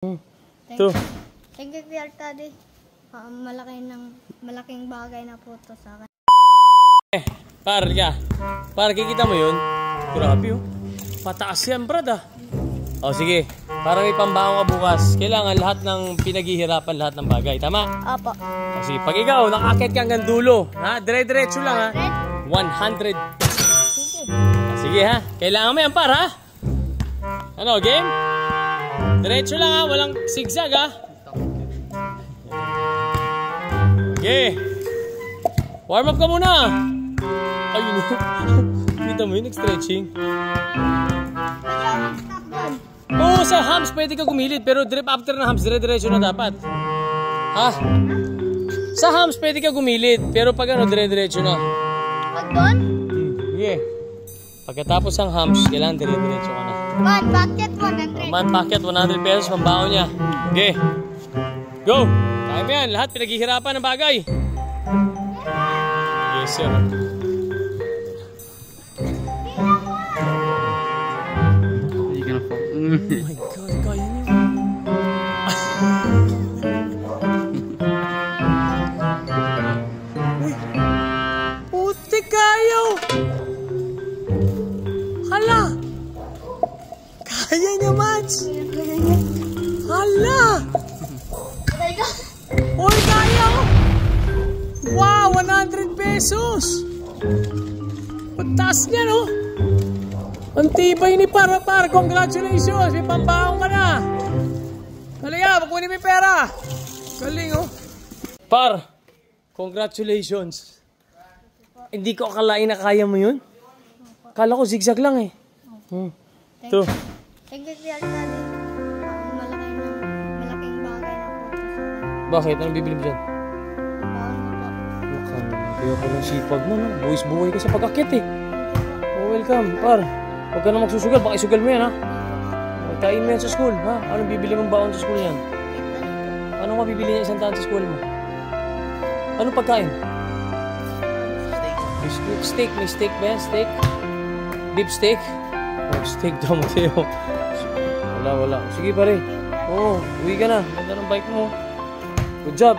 Thank you, Kuya Arcade. Malaking bagay na po to sa akin. Par, kikita mo yun? Grabe oh. Pataas yan, brad ah. O sige, para may pambaon ka bukas, kailangan lahat ng pinaghihirapan, lahat ng bagay. Tama? Opo. O sige, pag ikaw, nakakit ka hanggang dulo, ha? Dire-diretso lang ha? 100. Sige ha, kailangan mo yan par ha? Ano, game? Diretso lang ha, walang zigzag ha? Okay. Warm up ka muna. Ayun o. Kita mo yun, nag-stretching. Oo, sa hams pwede ka gumilid, pero after na hams, dire-diretso na dapat. Ha? Sa hams pwede ka gumilid, pero pag ano, dire-diretso na. Pag doon? Okay. Pagkatapos ng hams, kailangan dire-diretso ka na. Man, packet 100. Man, packet 100 pesos, pambaon niya. Okay. Go! Kaya mo yan, lahat pinaghihirapan ng bagay. Yes, sir. Hindi ka na po. Oh my God, kaya niyo. Uy! Puti kayo! Hala! Kaya niyo, Mats! Hala! Uy, kaya! Wow! 100 pesos! Ang taas niya, no? Ang tibay ni Par. Congratulations! May pambaong ka na! Halika, makunin mo yung pera! Galing, oh! Par, congratulations! Hindi ko akalain na kaya mo yun? Kala ko zigzag lang eh. Ito. Thank you, Kuya Arcade. Malaking bagay na po to sa akin. Bakit? Anong bibili mo dyan? Baon ko po. Kaya ko ng sipag mo, no? Buwis-buhay ka sa pag-akit eh. Oh, welcome, Par. Huwag ka na magsusugal, baka isugal mo yan, ha? Magkain mo yan sa school, ha? Anong bibili mong baon sa school yan? Anong mabibili niya isang daan sa school mo? Anong pagkain? Steak. May steak ba yan? Steak? Beef steak? Oh, steak daw, Mateo. Wala. Sige, pare. Oo, uwi ka na. Ganda ng bike mo. Good job.